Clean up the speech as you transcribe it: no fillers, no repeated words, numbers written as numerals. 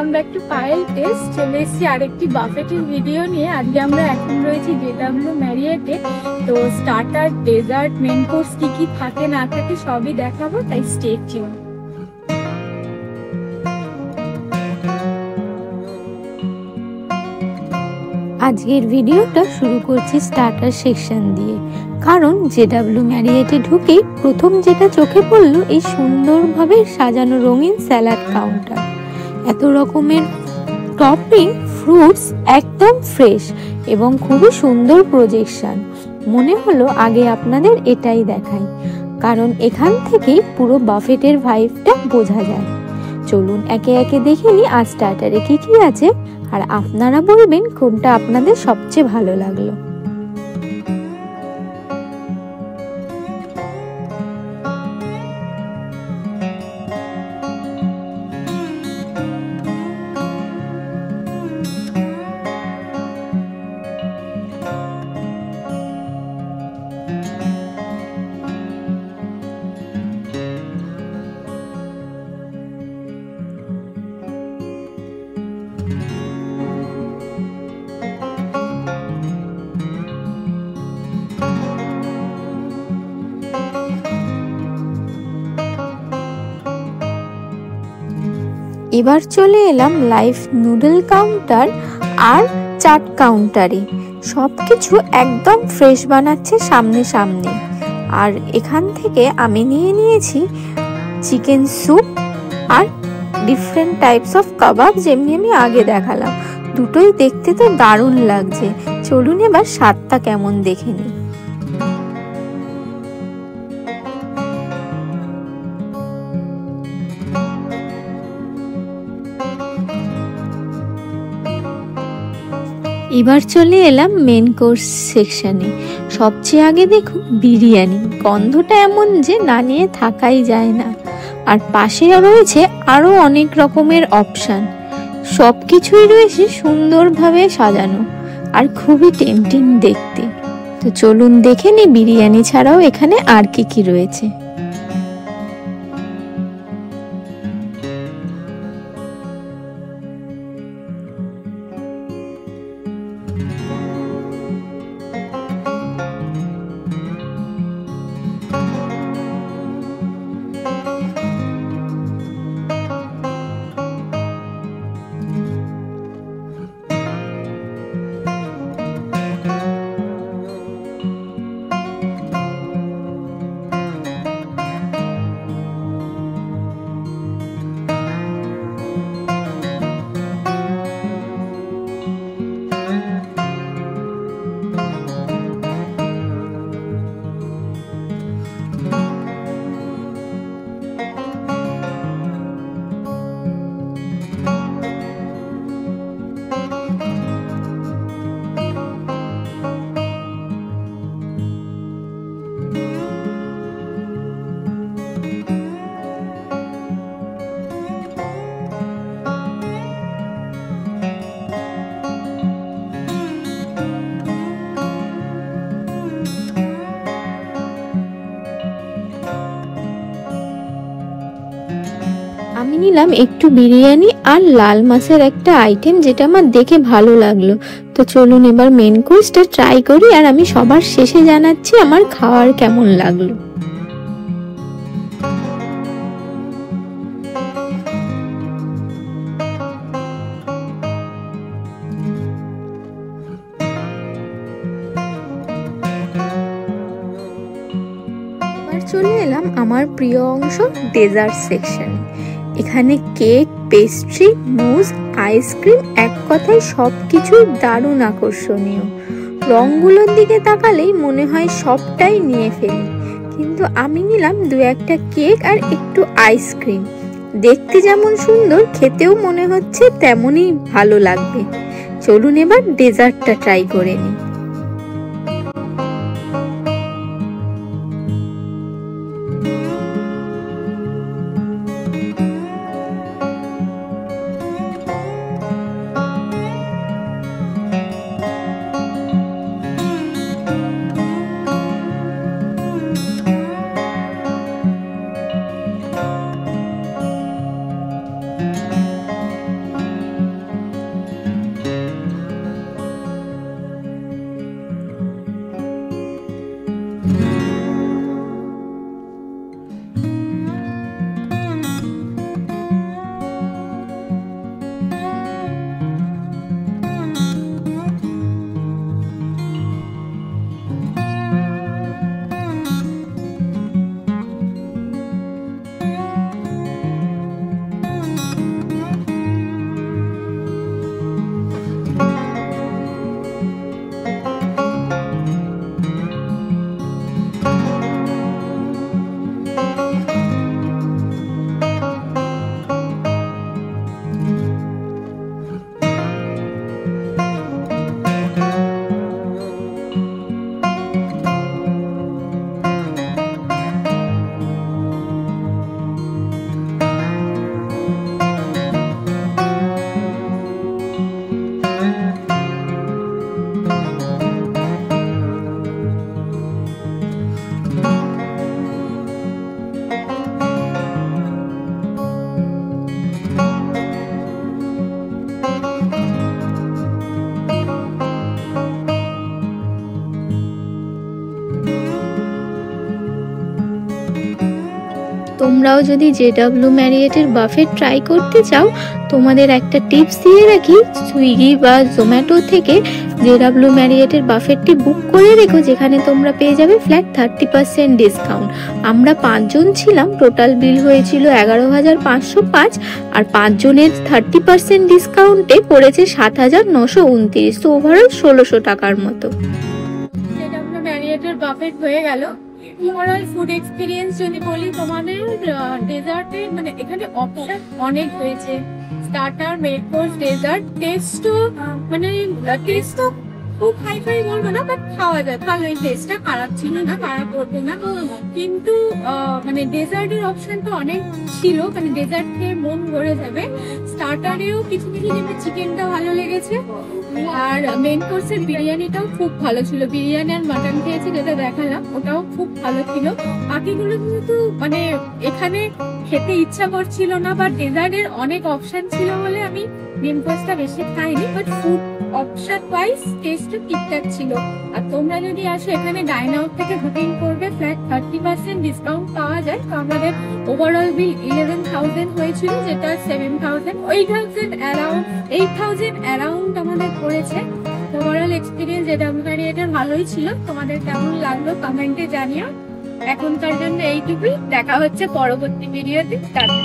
Welcome back to Payel test. চলে এসেছি আরেকটি বাফেটের ভিডিও নিয়ে। আজকে আমরা এখন রয়েছি JW ম্যারিয়েটে। তো স্টার্টার, ডেজার্ট, মেন কোর্স কি কি থাকে না থাকে সবই দেখাবো, তাই স্টে টিউন। আজকের ভিডিওটা শুরু করছি স্টার্টার সেকশন দিয়ে, কারণ JW ম্যারিয়েটে ঢুকেই প্রথম যেটা চোখে পড়লো এই সুন্দরভাবে সাজানো রঙিন স্যালাড কাউন্টার। এত রকমের টপিং, ফ্রুটস একদম ফ্রেশ এবং খুবই সুন্দর প্রজেকশন। মনে হলো আগে আপনাদের এটাই দেখাই, কারণ এখান থেকেই পুরো বাফেটের ভাইবটা বোঝা যায়। চলুন একে একে দেখে নিই আজ স্টার্টারে কি কি আছে, আর আপনারা বলবেন কোনটা আপনাদের সবচেয়ে ভালো লাগলো। এবার চলে এলাম লাইভ নুডল কাউন্টার আর চাট কাউন্টারে। সবকিছু একদম ফ্রেশ বানাচ্ছে সামনে সামনে। আর এখান থেকে আমি নিয়ে নিয়েছি চিকেন স্যুপ আর ডিফারেন্ট টাইপস অফ কাবাব, যেমনি আমি আগে দেখালাম। দুটোই দেখতে তো দারুণ লাগছে। চলুন এবার স্বাদটা কেমন দেখে নিই। এবার চলে এলাম মেন কোর্স সেকশনে। সবচেয়ে আগে দেখুন বিরিয়ানি, গন্ধটা এমন যে না নিয়ে থাকাই যায় না। আর পাশে রয়েছে আরো অনেক রকমের অপশন। সবকিছুই রয়েছে সুন্দরভাবে সাজানো আর খুবই টেম্পটিং দেখতে। তো চলুন দেখে নিই বিরিয়ানি ছাড়াও এখানে আর কি কি রয়েছে। আমি নিলাম একটু বিরিয়ানি আর লাল মাছের একটা আইটেম, যেটা আমার দেখে ভালো লাগলো। তো চলুন এবার মেন কোর্সটা ট্রাই করি, আর আমি সবার শেষে জানাচ্ছি আমার খাওয়ার কেমন লাগলো। এবার চলে এলাম আমার প্রিয় অংশ ডেজার্ট সেকশনে। এখানে কেক, পেস্ট্রি, মুজ, আইসক্রিম, এক কথায় সবকিছুই দারুণ আকর্ষণীয়। রঙগুলোর দিকে তাকালেই মনে হয় সবটাই নিয়ে ফেলি, কিন্তু আমি নিলাম দু একটা কেক আর একটু আইসক্রিম। দেখতে যেমন সুন্দর, খেতেও মনে হচ্ছে তেমনই ভালো লাগবে। চলুন এবার ডেজার্টটা ট্রাই করে নিই। তোমরাও যদি JW ম্যারিয়েটের বাফেট ট্রাই করতে চাও, তোমাদের একটা টিপস দিয়ে রাখি, সুইগি বা জোম্যাটো থেকে JW ম্যারিয়েটের বাফেটটি বুক করে রেখো, যেখানে তোমরা পেয়ে যাবে ফ্ল্যাট 30% ডিসকাউন্ট। আমরা 5 জন ছিলাম, টোটাল বিল হয়েছিল 11,505, আর 5 জনের 30% ডিসকাউন্টে পড়েছে 7,929, তো ওভারঅল 1,600 টাকার মতো। JW ম্যারিয়েটের বাফেট হয়ে গেল। ওভারঅল ফুড এক্সপিরিয়েন্স যদি বলি, তোমাদের ডেজার্টে মানে এখানে অপশন অনেক হয়েছে, স্টার্টার, মেন কোর্স, ডেজার্ট। টেস্টও মানে টেস্টও খুব হাই ফাই বলবো না, বাট খাওয়া যায়, ভালোই, টেস্টটা খারাপ ছিল না, খারাপ করবে না। কিন্তু মানে ডেজার্টের অপশনটা অনেক ছিল, মানে ডেজার্ট খেয়ে মন ভরে যাবে। স্টার্টারেও কিছু কিছু যেমন চিকেনটা ভালো লেগেছে, আর মেন কোর্সের বিরিয়ানিটাও খুব ভালো ছিল। বিরিয়ানি আর মাটন খেয়েছি, যেটা দেখালাম, ওটাও খুব ভালো ছিল। বাকিগুলো কিন্তু মানে এখানে খেতে ইচ্ছা করছিল না, বা ডেজার্টের অনেক অপশন ছিল বলে আমি মেন কোর্সটা বেশি খাইনি, বাট ফুড অপশন ওয়াইজ টেস্টও ঠিকঠাক ছিল। আর তোমরা যদি আসো এখানে ডাইন আউট থেকে বুকিং করবে, ফ্ল্যাট 30% ডিসকাউন্ট পাওয়া যায়। তো আমাদের ওভারঅল বিল 11,000 হয়েছিল, যেটা 8,000 অ্যারাউন্ড আমাদের পড়েছে। ওভারঅল এক্সপিরিয়েন্স JW ম্যারিয়েটের ভালোই ছিল। তোমাদের কেমন লাগলো কমেন্টে জানিও। এখনকার জন্য এইটুকুই, দেখা হচ্ছে পরবর্তী ভিডিওতে। টাটা।